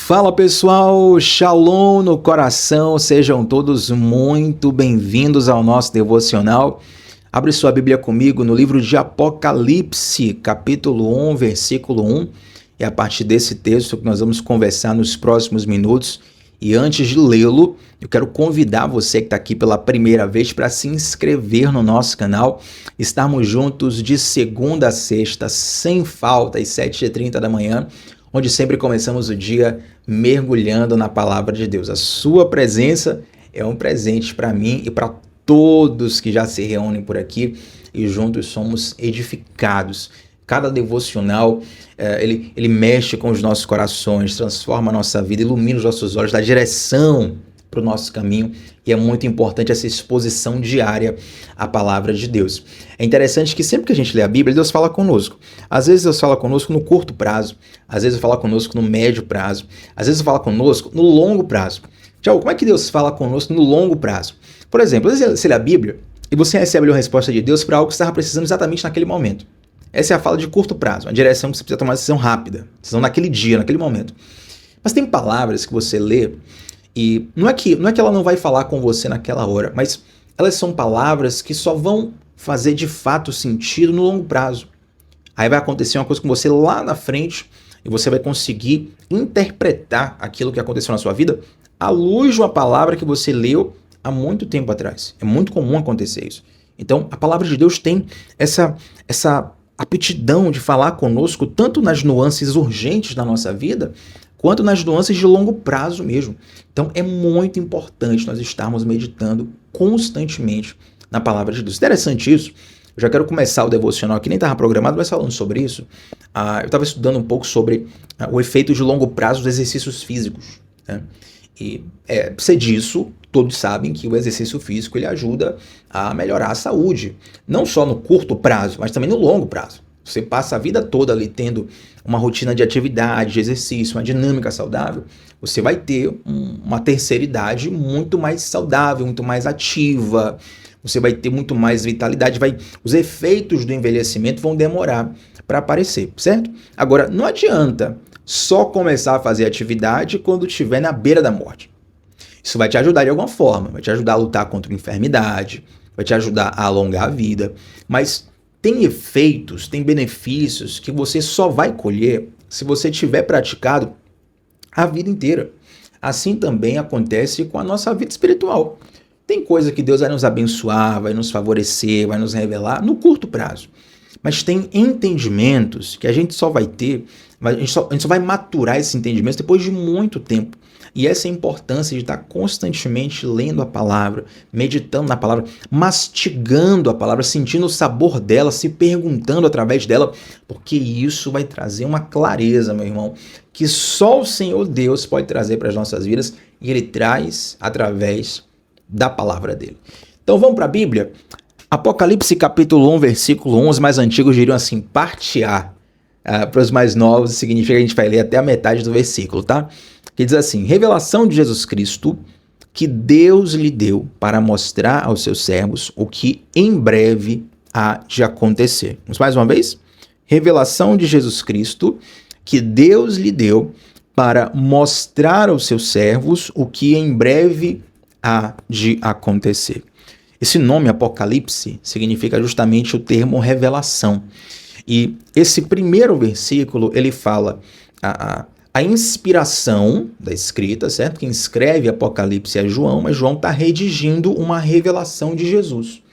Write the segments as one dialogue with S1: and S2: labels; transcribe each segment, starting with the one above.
S1: Fala pessoal, Shalom no coração, sejam todos muito bem-vindos ao nosso devocional. Abre sua Bíblia comigo no livro de Apocalipse, capítulo 1, versículo 1. É a partir desse texto que nós vamos conversar nos próximos minutos. E antes de lê-lo, eu quero convidar você que está aqui pela primeira vez para se inscrever no nosso canal. Estarmos juntos de segunda a sexta, sem falta, às 7h30 da manhã, onde sempre começamos o dia mergulhando na palavra de Deus. A sua presença é um presente para mim e para todos que já se reúnem por aqui e juntos somos edificados. Cada devocional, ele mexe com os nossos corações, transforma a nossa vida, ilumina os nossos olhos, dá direção para o nosso caminho, e é muito importante essa exposição diária à palavra de Deus. É interessante que sempre que a gente lê a Bíblia, Deus fala conosco. Às vezes Deus fala conosco no curto prazo, às vezes Ele fala conosco no médio prazo, às vezes Ele fala conosco no longo prazo. Tiago, como é que Deus fala conosco no longo prazo? Por exemplo, às vezes você lê a Bíblia e você recebe uma resposta de Deus para algo que você estava precisando exatamente naquele momento. Essa é a fala de curto prazo, uma direção que você precisa tomar uma decisão rápida, decisão naquele dia, naquele momento. Mas tem palavras que você lê e não é que ela não vai falar com você naquela hora, mas elas são palavras que só vão fazer de fato sentido no longo prazo. Aí vai acontecer uma coisa com você lá na frente e você vai conseguir interpretar aquilo que aconteceu na sua vida à luz de uma palavra que você leu há muito tempo atrás. É muito comum acontecer isso. Então, a palavra de Deus tem essa aptidão de falar conosco tanto nas nuances urgentes da nossa vida, quanto nas nuances de longo prazo mesmo. Então é muito importante nós estarmos meditando constantemente na palavra de Deus. Interessante isso. Eu já quero começar o devocional aqui, nem estava programado, mas falando sobre isso. Eu estava estudando um pouco sobre o efeito de longo prazo dos exercícios físicos, né? E precisa disso, todos sabem que o exercício físico ele ajuda a melhorar a saúde, não só no curto prazo, mas também no longo prazo. Você passa a vida toda ali tendo uma rotina de atividade, de exercício, uma dinâmica saudável, você vai ter uma terceira idade muito mais saudável, muito mais ativa, você vai ter muito mais vitalidade, os efeitos do envelhecimento vão demorar para aparecer, certo? Agora, não adianta só começar a fazer atividade quando estiver na beira da morte. Isso vai te ajudar de alguma forma, vai te ajudar a lutar contra a enfermidade, vai te ajudar a alongar a vida, mas tem efeitos, tem benefícios que você só vai colher se você tiver praticado a vida inteira. Assim também acontece com a nossa vida espiritual. Tem coisa que Deus vai nos abençoar, vai nos favorecer, vai nos revelar no curto prazo. Mas tem entendimentos que a gente só vai ter, a gente só vai maturar esses entendimentos depois de muito tempo. E essa é a importância de estar constantemente lendo a palavra, meditando na palavra, mastigando a palavra, sentindo o sabor dela, se perguntando através dela, porque isso vai trazer uma clareza, meu irmão, que só o Senhor Deus pode trazer para as nossas vidas, e Ele traz através da palavra dele. Então vamos para a Bíblia? Apocalipse capítulo 1, versículo 11, mais antigos diriam assim, parte A. Para os mais novos, significa que a gente vai ler até a metade do versículo, tá? Que diz assim, revelação de Jesus Cristo, que Deus lhe deu para mostrar aos seus servos o que em breve há de acontecer. Vamos mais uma vez? Revelação de Jesus Cristo, que Deus lhe deu para mostrar aos seus servos o que em breve há de acontecer. Esse nome Apocalipse significa justamente o termo revelação. E esse primeiro versículo, ele fala a inspiração da escrita, certo? Quem escreve Apocalipse é João, mas João está redigindo uma revelação de Jesus.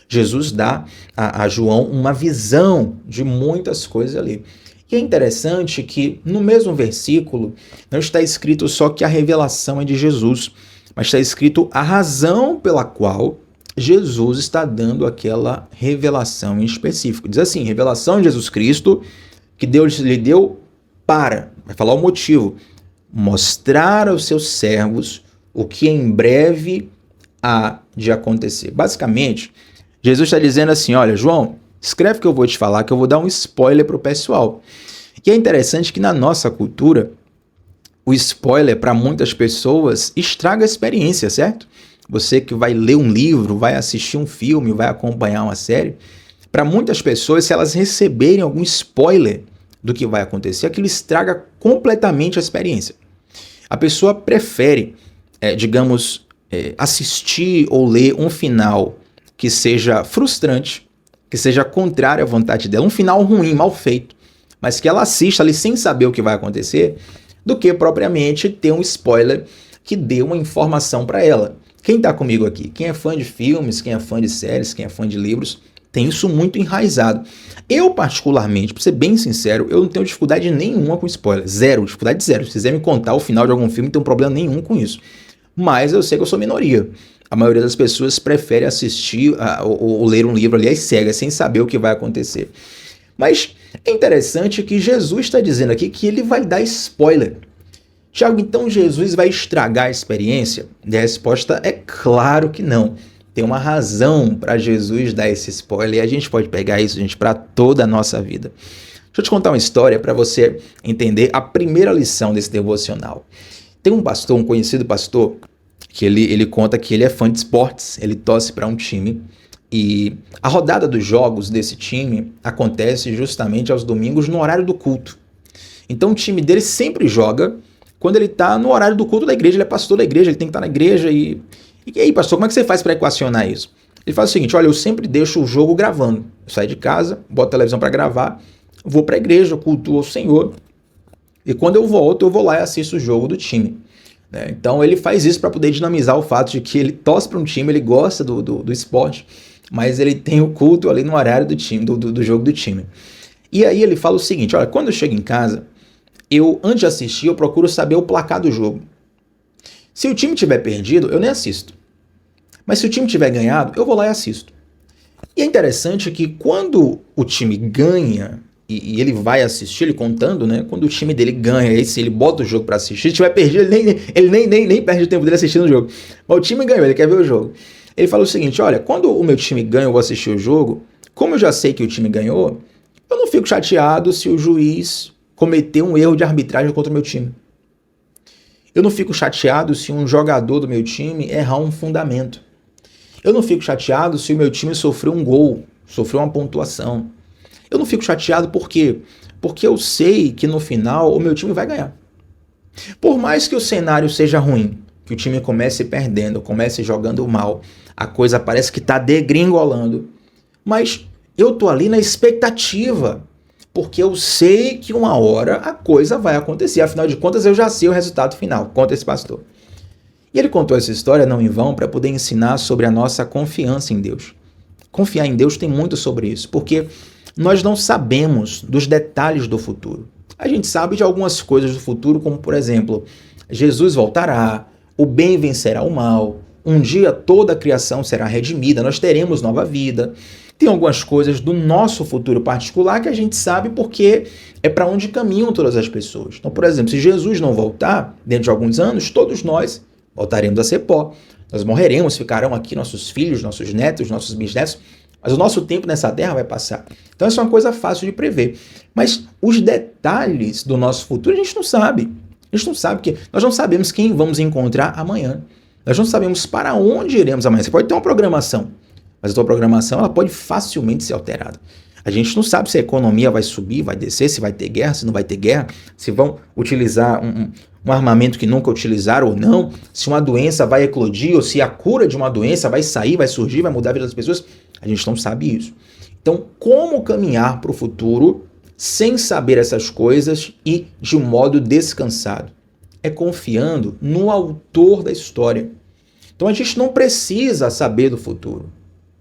S1: Jesus dá a João uma visão de muitas coisas ali. E é interessante que no mesmo versículo não está escrito só que a revelação é de Jesus, mas está escrito a razão pela qual Jesus está dando aquela revelação em específico. Diz assim, revelação de Jesus Cristo, que Deus lhe deu para, vai falar o motivo, mostrar aos seus servos o que em breve há de acontecer. Basicamente, Jesus está dizendo assim, olha, João, escreve que eu vou te falar, que eu vou dar um spoiler para o pessoal. E é interessante que na nossa cultura, o spoiler para muitas pessoas estraga a experiência, certo? Você que vai ler um livro, vai assistir um filme, vai acompanhar uma série, para muitas pessoas, se elas receberem algum spoiler do que vai acontecer, aquilo estraga completamente a experiência. A pessoa prefere, assistir ou ler um final que seja frustrante, que seja contrário à vontade dela, um final ruim, mal feito, mas que ela assista ali sem saber o que vai acontecer, do que propriamente ter um spoiler que dê uma informação para ela. Quem está comigo aqui? Quem é fã de filmes, quem é fã de séries, quem é fã de livros, tem isso muito enraizado. Eu, particularmente, para ser bem sincero, eu não tenho dificuldade nenhuma com spoiler. Zero, dificuldade zero. Se quiser me contar o final de algum filme, não tem problema nenhum com isso. Mas eu sei que eu sou minoria. A maioria das pessoas prefere assistir ou ler um livro ali às cegas, sem saber o que vai acontecer. Mas é interessante que Jesus está dizendo aqui que ele vai dar spoiler. Tiago, então Jesus vai estragar a experiência? E a resposta é claro que não. Tem uma razão para Jesus dar esse spoiler e a gente pode pegar isso, gente, para toda a nossa vida. Deixa eu te contar uma história para você entender a primeira lição desse devocional. Tem um pastor, um conhecido pastor, que ele conta que ele é fã de esportes, ele torce para um time e a rodada dos jogos desse time acontece justamente aos domingos no horário do culto. Então o time dele sempre joga quando ele está no horário do culto da igreja, ele é pastor da igreja, ele tem que estar na igreja e aí, pastor, como é que você faz para equacionar isso? Ele faz o seguinte, olha, eu sempre deixo o jogo gravando. Eu saio de casa, boto a televisão para gravar, vou para a igreja, cultuo ao Senhor, e quando eu volto, eu vou lá e assisto o jogo do time. Então ele faz isso para poder dinamizar o fato de que ele torce para um time, ele gosta do esporte, mas ele tem o culto ali no horário do time, do jogo do time. E aí ele fala o seguinte, olha, quando eu chego em casa, antes de assistir, eu procuro saber o placar do jogo. Se o time tiver perdido, eu nem assisto. Mas se o time tiver ganhado, eu vou lá e assisto. E é interessante que quando o time ganha, e ele vai assistir, ele contando, né? Quando o time dele ganha, aí se ele bota o jogo para assistir, se tiver perdido, ele nem perde o tempo dele assistindo o jogo. Mas o time ganhou, ele quer ver o jogo. Ele fala o seguinte, olha, quando o meu time ganha, eu vou assistir o jogo, como eu já sei que o time ganhou, eu não fico chateado se o juiz cometer um erro de arbitragem contra o meu time. Eu não fico chateado se um jogador do meu time errar um fundamento. Eu não fico chateado se o meu time sofreu um gol, sofreu uma pontuação. Eu não fico chateado por quê? Porque eu sei que no final o meu time vai ganhar. Por mais que o cenário seja ruim, que o time comece perdendo, comece jogando mal, a coisa parece que está degringolando, mas eu tô ali na expectativa, porque eu sei que uma hora a coisa vai acontecer. Afinal de contas, eu já sei o resultado final. Conta esse pastor. E ele contou essa história não em vão para poder ensinar sobre a nossa confiança em Deus. Confiar em Deus tem muito sobre isso, porque nós não sabemos dos detalhes do futuro. A gente sabe de algumas coisas do futuro, como por exemplo, Jesus voltará, o bem vencerá o mal, um dia toda a criação será redimida, nós teremos nova vida. Tem algumas coisas do nosso futuro particular que a gente sabe porque é para onde caminham todas as pessoas. Então, por exemplo, se Jesus não voltar, dentro de alguns anos, todos nós voltaremos a ser pó. Nós morreremos, ficarão aqui nossos filhos, nossos netos, nossos bisnetos, mas o nosso tempo nessa terra vai passar. Então, isso é uma coisa fácil de prever. Mas os detalhes do nosso futuro a gente não sabe. A gente não sabe porque nós não sabemos quem vamos encontrar amanhã. Nós não sabemos para onde iremos amanhã. Você pode ter uma programação, mas a tua programação ela pode facilmente ser alterada. A gente não sabe se a economia vai subir, vai descer, se vai ter guerra, se não vai ter guerra, se vão utilizar um armamento que nunca utilizaram ou não, se uma doença vai eclodir ou se a cura de uma doença vai sair, vai surgir, vai mudar a vida das pessoas. A gente não sabe isso. Então, como caminhar para o futuro sem saber essas coisas e de um modo descansado? É confiando no autor da história. Então, a gente não precisa saber do futuro.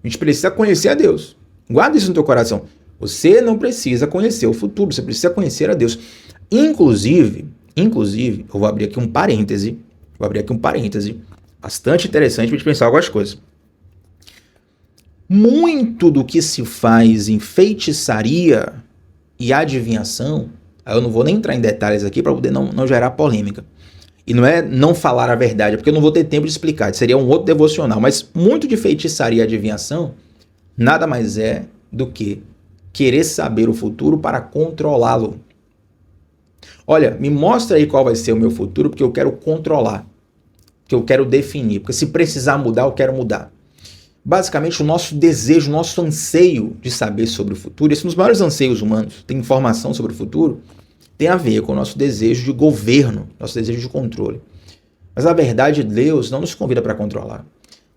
S1: A gente precisa conhecer a Deus. Guarda isso no teu coração. Você não precisa conhecer o futuro, você precisa conhecer a Deus. Inclusive, eu vou abrir aqui um parêntese, bastante interessante para a gente pensar algumas coisas. Muito do que se faz em feitiçaria e adivinhação, eu não vou nem entrar em detalhes aqui para poder não gerar polêmica. E não é não falar a verdade, porque eu não vou ter tempo de explicar, seria um outro devocional, mas muito de feitiçaria e adivinhação nada mais é do que querer saber o futuro para controlá-lo. Olha, me mostra aí qual vai ser o meu futuro, porque eu quero controlar, que eu quero definir, porque se precisar mudar, eu quero mudar. Basicamente, o nosso desejo, o nosso anseio de saber sobre o futuro, esse é um dos maiores anseios humanos, ter informação sobre o futuro, tem a ver com o nosso desejo de governo, nosso desejo de controle. Mas a verdade, Deus não nos convida para controlar.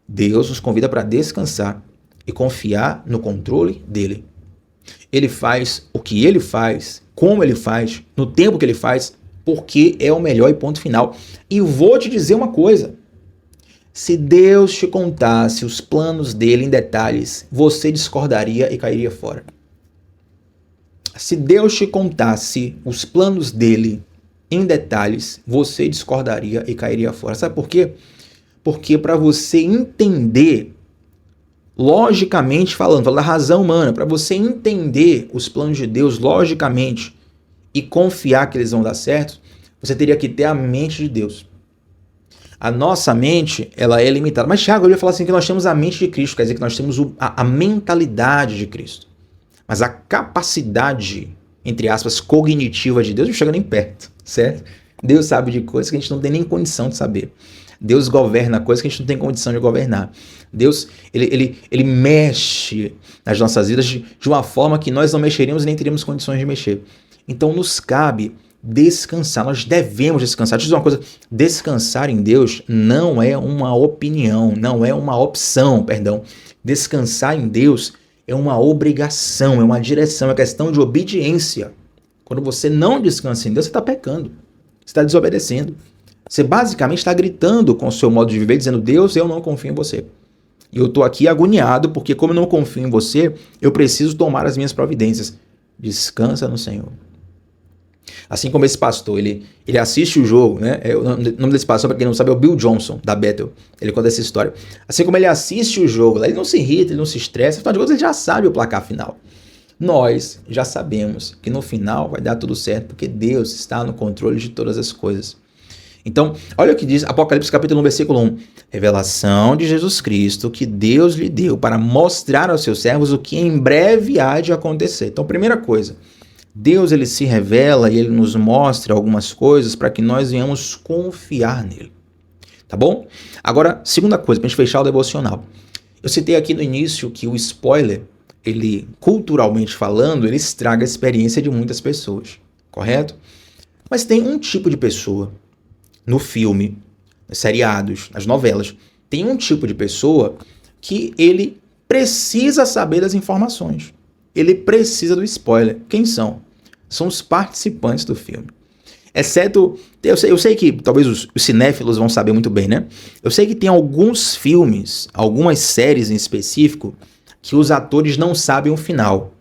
S1: Deus nos convida para descansar e confiar no controle dele. Ele faz o que ele faz, como ele faz, no tempo que ele faz, porque é o melhor e ponto final. E vou te dizer uma coisa. Se Deus te contasse os planos dele em detalhes, você discordaria e cairia fora. Se Deus te contasse os planos dele em detalhes, você discordaria e cairia fora. Sabe por quê? Porque para você entender, logicamente falando da razão humana, para você entender os planos de Deus logicamente e confiar que eles vão dar certo, você teria que ter a mente de Deus. A nossa mente, ela é limitada. Mas Tiago, eu ia falar assim que nós temos a mente de Cristo, quer dizer que nós temos a mentalidade de Cristo. Mas a capacidade, entre aspas, cognitiva de Deus não chega nem perto, certo? Deus sabe de coisas que a gente não tem nem condição de saber. Deus governa coisas que a gente não tem condição de governar. Deus, ele mexe nas nossas vidas de uma forma que nós não mexeríamos e nem teríamos condições de mexer. Então nos cabe descansar, nós devemos descansar. Deixa eu dizer uma coisa, descansar em Deus não é uma opinião, não é uma opção, perdão. Descansar em Deus é uma obrigação, é uma direção, é questão de obediência. Quando você não descansa em Deus, você está pecando, você está desobedecendo. Você basicamente está gritando com o seu modo de viver, dizendo, Deus, eu não confio em você. E eu estou aqui agoniado, porque como eu não confio em você, eu preciso tomar as minhas providências. Descansa no Senhor. Assim como esse pastor, ele assiste o jogo, né? O nome desse pastor, para quem não sabe, é o Bill Johnson, da Bethel. Ele conta essa história. Assim como ele assiste o jogo, ele não se irrita, ele não se estressa, afinal de contas ele já sabe o placar final. Nós já sabemos que no final vai dar tudo certo, porque Deus está no controle de todas as coisas. Então, olha o que diz Apocalipse capítulo 1, versículo 1. Revelação de Jesus Cristo que Deus lhe deu para mostrar aos seus servos o que em breve há de acontecer. Então, primeira coisa, Deus ele se revela e ele nos mostra algumas coisas para que nós venhamos confiar nele. Tá bom? Agora, segunda coisa, para a gente fechar o devocional. Eu citei aqui no início que o spoiler, ele, culturalmente falando, ele estraga a experiência de muitas pessoas. Correto? Mas tem um tipo de pessoa no filme, nos seriados, nas novelas, tem um tipo de pessoa que ele precisa saber das informações. Ele precisa do spoiler. Quem são? São os participantes do filme. Exceto, eu sei que talvez os cinéfilos vão saber muito bem, né? Eu sei que tem alguns filmes, algumas séries em específico, que os atores não sabem o final.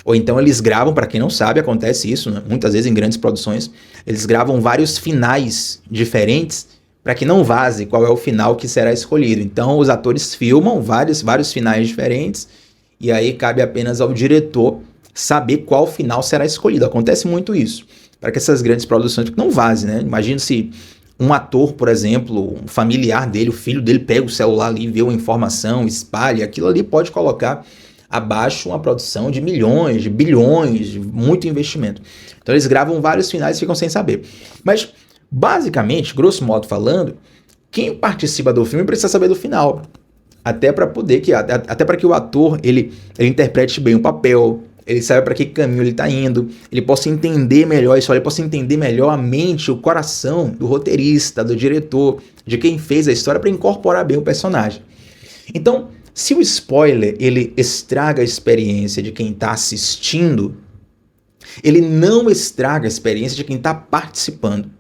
S1: Ou então eles gravam, para quem não sabe, acontece isso, né? Muitas vezes em grandes produções, eles gravam vários finais diferentes para que não vaze qual é o final que será escolhido. Então os atores filmam vários finais diferentes e aí cabe apenas ao diretor saber qual final será escolhido. Acontece muito isso, para que essas grandes produções não vazem, né? Imagina se um ator, por exemplo, um familiar dele, o filho dele pega o celular ali, vê uma informação, espalha, aquilo ali pode colocar abaixo uma produção de milhões, de bilhões, de muito investimento. Então eles gravam vários finais e ficam sem saber. Mas, basicamente, grosso modo falando, quem participa do filme precisa saber do final. Até para que o ator ele interprete bem o papel, ele saiba para que caminho ele está indo, ele possa entender melhor isso, ele possa entender melhor a mente, o coração do roteirista, do diretor, de quem fez a história para incorporar bem o personagem. Então, se o spoiler ele estraga a experiência de quem está assistindo, ele não estraga a experiência de quem está participando.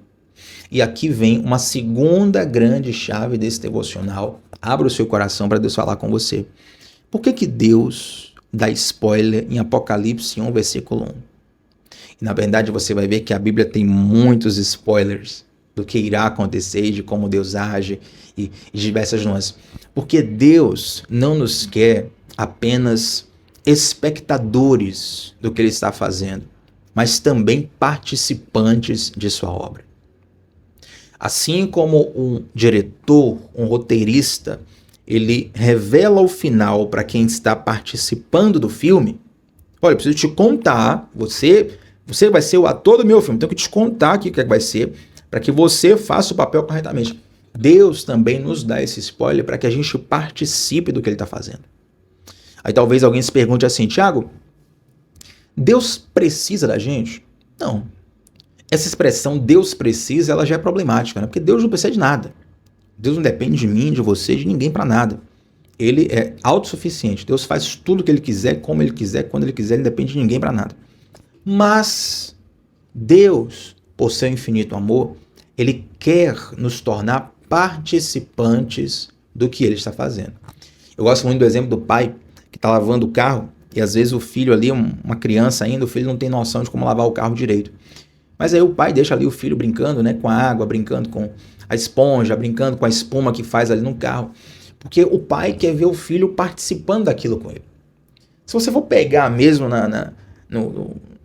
S1: E aqui vem uma segunda grande chave desse devocional. Abra o seu coração para Deus falar com você. Por que Deus dá spoiler em Apocalipse 1, versículo 1? E na verdade você vai ver que a Bíblia tem muitos spoilers do que irá acontecer e de como Deus age e diversas nuances. Porque Deus não nos quer apenas espectadores do que Ele está fazendo, mas também participantes de sua obra. Assim como um diretor, um roteirista, ele revela o final para quem está participando do filme. Olha, eu preciso te contar, você vai ser o ator do meu filme, tenho que te contar aqui o que vai ser, para que você faça o papel corretamente. Deus também nos dá esse spoiler para que a gente participe do que Ele está fazendo. Aí talvez alguém se pergunte assim, Tiago, Deus precisa da gente? Não. essa expressão Deus precisa, ela já é problemática, né? Porque Deus não precisa de nada. Deus não depende de mim, de você, de ninguém para nada. Ele é autossuficiente. Deus faz tudo o que ele quiser, como ele quiser, quando ele quiser, ele não depende de ninguém para nada. Mas Deus, por seu infinito amor, ele quer nos tornar participantes do que ele está fazendo. Eu gosto muito do exemplo do pai que está lavando o carro e às vezes o filho ali, uma criança ainda, o filho não tem noção de como lavar o carro direito. Mas aí o pai deixa ali o filho brincando, né, com a água, brincando com a esponja, brincando com a espuma que faz ali no carro. Porque o pai quer ver o filho participando daquilo com ele. Se você for pegar mesmo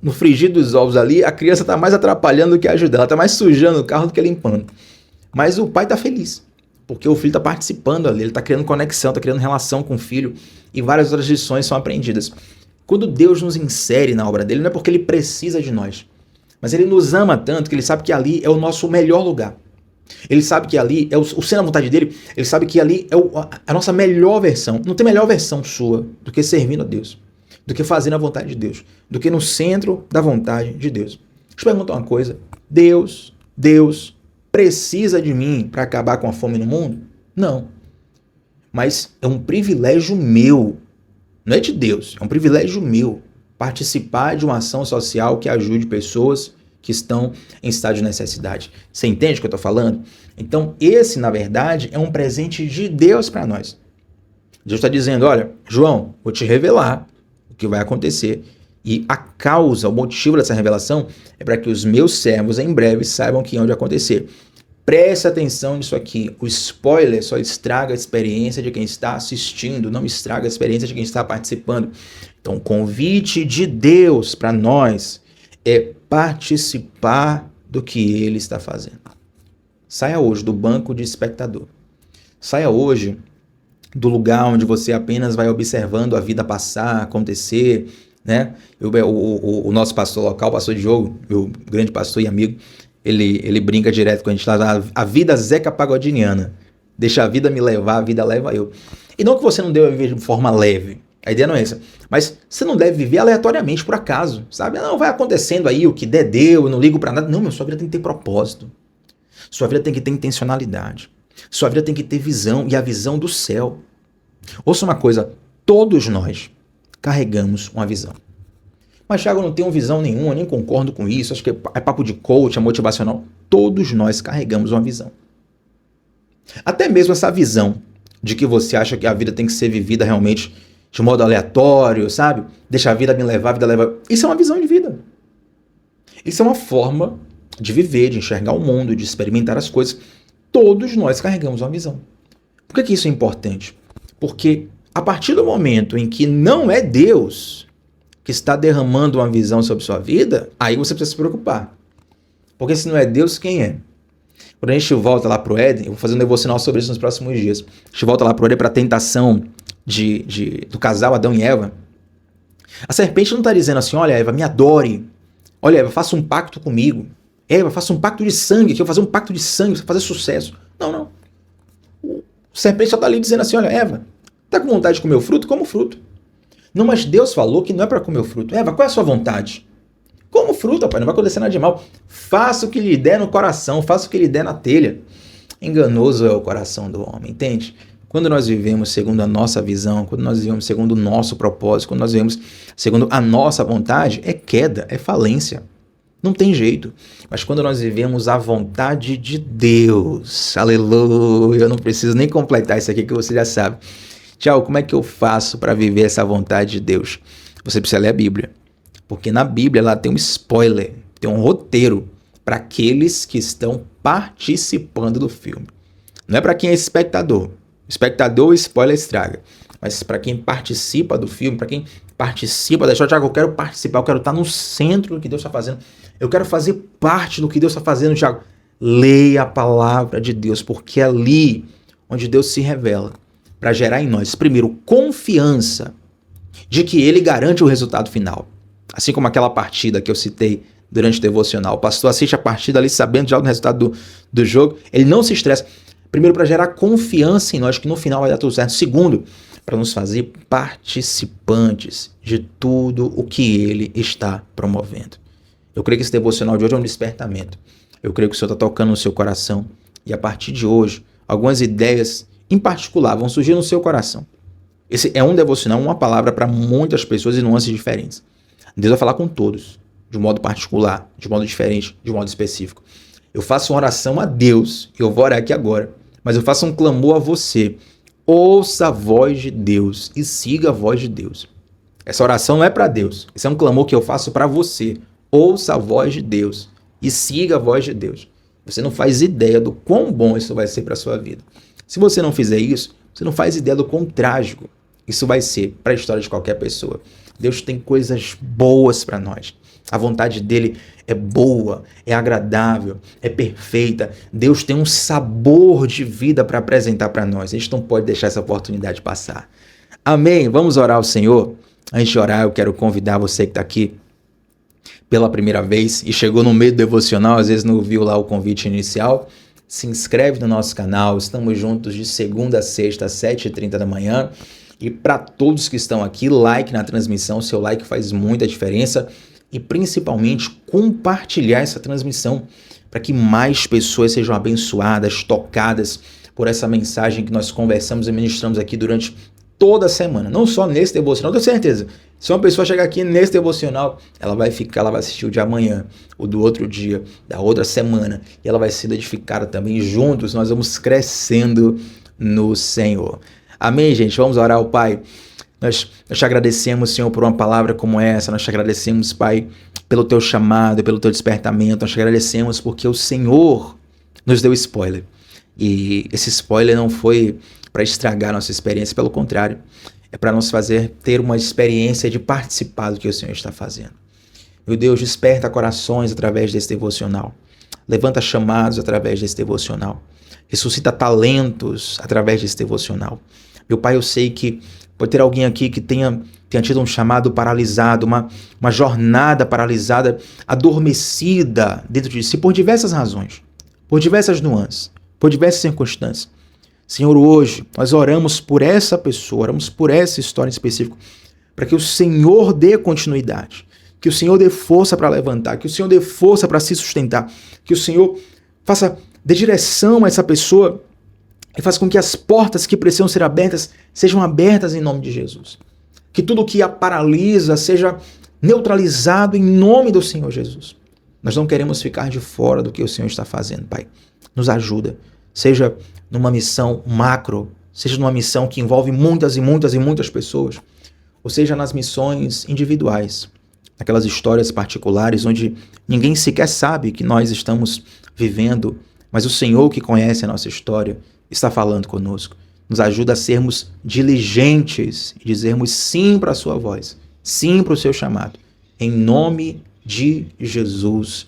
S1: no frigir dos ovos ali, a criança está mais atrapalhando do que ajudando. Ela está mais sujando o carro do que limpando. Mas o pai está feliz, porque o filho está participando ali, ele está criando conexão, está criando relação com o filho e várias outras lições são aprendidas. Quando Deus nos insere na obra dele, não é porque ele precisa de nós, mas ele nos ama tanto que ele sabe que ali é o nosso melhor lugar. Ele sabe que ali é o sendo a vontade dele, ele sabe que ali é a nossa melhor versão. Não tem melhor versão sua do que servindo a Deus, do que fazendo a vontade de Deus, do que no centro da vontade de Deus. Deixa eu perguntar uma coisa. Deus precisa de mim para acabar com a fome no mundo? Não. Mas é um privilégio meu, não é de Deus, é um privilégio meu participar de uma ação social que ajude pessoas que estão em estado de necessidade. Você entende o que eu estou falando? Então, esse, na verdade, é um presente de Deus para nós. Deus está dizendo, olha, João, vou te revelar o que vai acontecer. E a causa, o motivo dessa revelação é para que os meus servos em breve saibam que há de acontecer. Preste atenção nisso aqui. O spoiler só estraga a experiência de quem está assistindo, não estraga a experiência de quem está participando. Então, o convite de Deus para nós é participar do que ele está fazendo. Saia hoje do banco de espectador. Saia hoje do lugar onde você apenas vai observando a vida passar, acontecer, né? O nosso pastor local, o pastor Diogo, meu grande pastor e amigo, ele brinca direto com a gente lá, a vida Zeca Pagodiniana. Deixa a vida me levar, a vida leva eu. E não que você não deva viver de forma leve, a ideia não é essa, mas você não deve viver aleatoriamente, por acaso, sabe? Não, vai acontecendo aí o que der deu, eu não ligo pra nada. Não, sua vida tem que ter propósito. Sua vida tem que ter intencionalidade. Sua vida tem que ter visão, e a visão do céu. Ouça uma coisa, todos nós carregamos uma visão. Mas, Thiago, eu não tenho visão nenhuma, nem concordo com isso, acho que é papo de coach, é motivacional. Todos nós carregamos uma visão. Até mesmo essa visão de que você acha que a vida tem que ser vivida realmente de modo aleatório, sabe? Deixa a vida me levar, a vida leva... Isso é uma visão de vida. Isso é uma forma de viver, de enxergar o mundo, de experimentar as coisas. Todos nós carregamos uma visão. Por que isso é importante? Porque a partir do momento em que não é Deus que está derramando uma visão sobre sua vida, aí você precisa se preocupar. Porque se não é Deus, quem é? Quando a gente volta lá para o Éden, eu vou fazer um devocional sobre isso nos próximos dias. A gente volta lá para o Éden, para a tentação do casal Adão e Eva. A serpente não está dizendo assim, olha, Eva, me adore. Olha, Eva, faça um pacto comigo. Eva, faça um pacto de sangue, que eu vou fazer um pacto de sangue, você vai fazer sucesso. Não. O serpente só está ali dizendo assim, olha, Eva, tá com vontade de comer o fruto? Como o fruto. Não, mas Deus falou que não é para comer o fruto. Eva, qual é a sua vontade? Como fruto, pai, não vai acontecer nada de mal. Faça o que lhe der no coração, faça o que lhe der na telha. Enganoso é o coração do homem, entende? Quando nós vivemos segundo a nossa visão, quando nós vivemos segundo o nosso propósito, quando nós vivemos segundo a nossa vontade, é queda, é falência. Não tem jeito. Mas quando nós vivemos a vontade de Deus, aleluia, eu não preciso nem completar isso aqui que você já sabe. Tchau, como é que eu faço para viver essa vontade de Deus? Você precisa ler a Bíblia. Porque na Bíblia ela tem um spoiler, tem um roteiro para aqueles que estão participando do filme. Não é para quem é espectador. Espectador, o spoiler estraga. Mas para quem participa do filme, para quem participa da história, Thiago, eu quero participar, eu quero estar no centro do que Deus está fazendo. Eu quero fazer parte do que Deus está fazendo, Thiago. Leia a palavra de Deus, porque é ali onde Deus se revela para gerar em nós, primeiro, confiança de que Ele garante o resultado final. Assim como aquela partida que eu citei durante o devocional. O pastor assiste a partida ali sabendo já do resultado do jogo. Ele não se estressa. Primeiro, para gerar confiança em nós, que no final vai dar tudo certo. Segundo, para nos fazer participantes de tudo o que Ele está promovendo. Eu creio que esse devocional de hoje é um despertamento. Eu creio que o Senhor está tocando no seu coração. E a partir de hoje, algumas ideias em particular vão surgir no seu coração. Esse é um devocional, uma palavra para muitas pessoas em nuances diferentes. Deus vai falar com todos, de um modo particular, de um modo diferente, de um modo específico. Eu faço uma oração a Deus, e eu vou orar aqui agora, mas eu faço um clamor a você. Ouça a voz de Deus e siga a voz de Deus. Essa oração não é para Deus, esse é um clamor que eu faço para você. Ouça a voz de Deus e siga a voz de Deus. Você não faz ideia do quão bom isso vai ser para a sua vida. Se você não fizer isso, você não faz ideia do quão trágico isso vai ser para a história de qualquer pessoa. Deus tem coisas boas para nós. A vontade dele é boa, é agradável, é perfeita. Deus tem um sabor de vida para apresentar para nós. A gente não pode deixar essa oportunidade passar. Amém? Vamos orar ao Senhor? Antes de orar, eu quero convidar você que está aqui pela primeira vez e chegou no meio do devocional, às vezes não viu lá o convite inicial. Se inscreve no nosso canal. Estamos juntos de segunda a sexta, às 7h30 da manhã. E para todos que estão aqui, like na transmissão. Seu like faz muita diferença. E principalmente compartilhar essa transmissão para que mais pessoas sejam abençoadas, tocadas por essa mensagem que nós conversamos e ministramos aqui durante toda a semana. Não só nesse devocional, tenho certeza. Se uma pessoa chegar aqui nesse devocional, ela vai assistir o de amanhã, o do outro dia, da outra semana. E ela vai ser edificada também. Juntos nós vamos crescendo no Senhor. Amém, gente? Vamos orar ao Pai. Nós te agradecemos, Senhor, por uma palavra como essa. Nós te agradecemos, Pai, pelo teu chamado, pelo teu despertamento. Nós te agradecemos porque o Senhor nos deu spoiler. E esse spoiler não foi para estragar a nossa experiência, pelo contrário. É para nos fazer ter uma experiência de participar do que o Senhor está fazendo. Meu Deus, desperta corações através desse devocional. Levanta chamados através desse devocional. Ressuscita talentos através desse devocional. Meu Pai, eu sei que pode ter alguém aqui que tenha tido um chamado paralisado, uma jornada paralisada, adormecida dentro de si por diversas razões, por diversas nuances, por diversas circunstâncias. Senhor, hoje nós oramos por essa pessoa, oramos por essa história em específico, para que o Senhor dê continuidade, que o Senhor dê força para levantar, que o Senhor dê força para se sustentar, que o Senhor dê direção a essa pessoa e faça com que as portas que precisam ser abertas sejam abertas em nome de Jesus. Que tudo que a paralisa seja neutralizado em nome do Senhor Jesus. Nós não queremos ficar de fora do que o Senhor está fazendo, Pai. Nos ajuda, seja numa missão macro, seja numa missão que envolve muitas e muitas e muitas pessoas, ou seja nas missões individuais, aquelas histórias particulares onde ninguém sequer sabe que nós estamos vivendo, mas o Senhor que conhece a nossa história está falando conosco. Nos ajuda a sermos diligentes e dizermos sim para a sua voz, sim para o seu chamado, em nome de Jesus.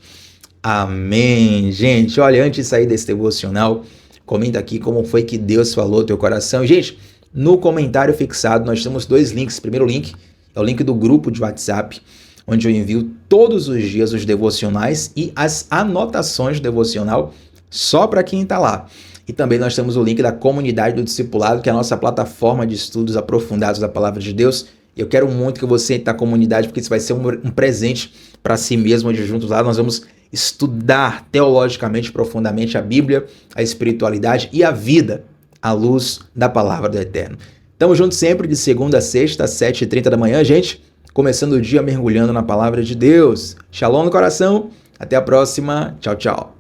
S1: Amém. Gente, olha, antes de sair desse devocional, comenta aqui como foi que Deus falou no teu coração. Gente, no comentário fixado nós temos 2 links. O primeiro link é o link do grupo de WhatsApp, onde eu envio todos os dias os devocionais e as anotações do devocional só para quem está lá. E também nós temos o link da comunidade do discipulado, que é a nossa plataforma de estudos aprofundados da palavra de Deus. Eu quero muito que você entre na comunidade, porque isso vai ser um presente para si mesmo, onde juntos lá nós vamos estudar teologicamente, profundamente a Bíblia, a espiritualidade e a vida à luz da palavra do Eterno. Tamo juntos sempre de segunda a sexta, às 7h30 da manhã, gente. Começando o dia mergulhando na palavra de Deus. Shalom no coração. Até a próxima. Tchau, tchau.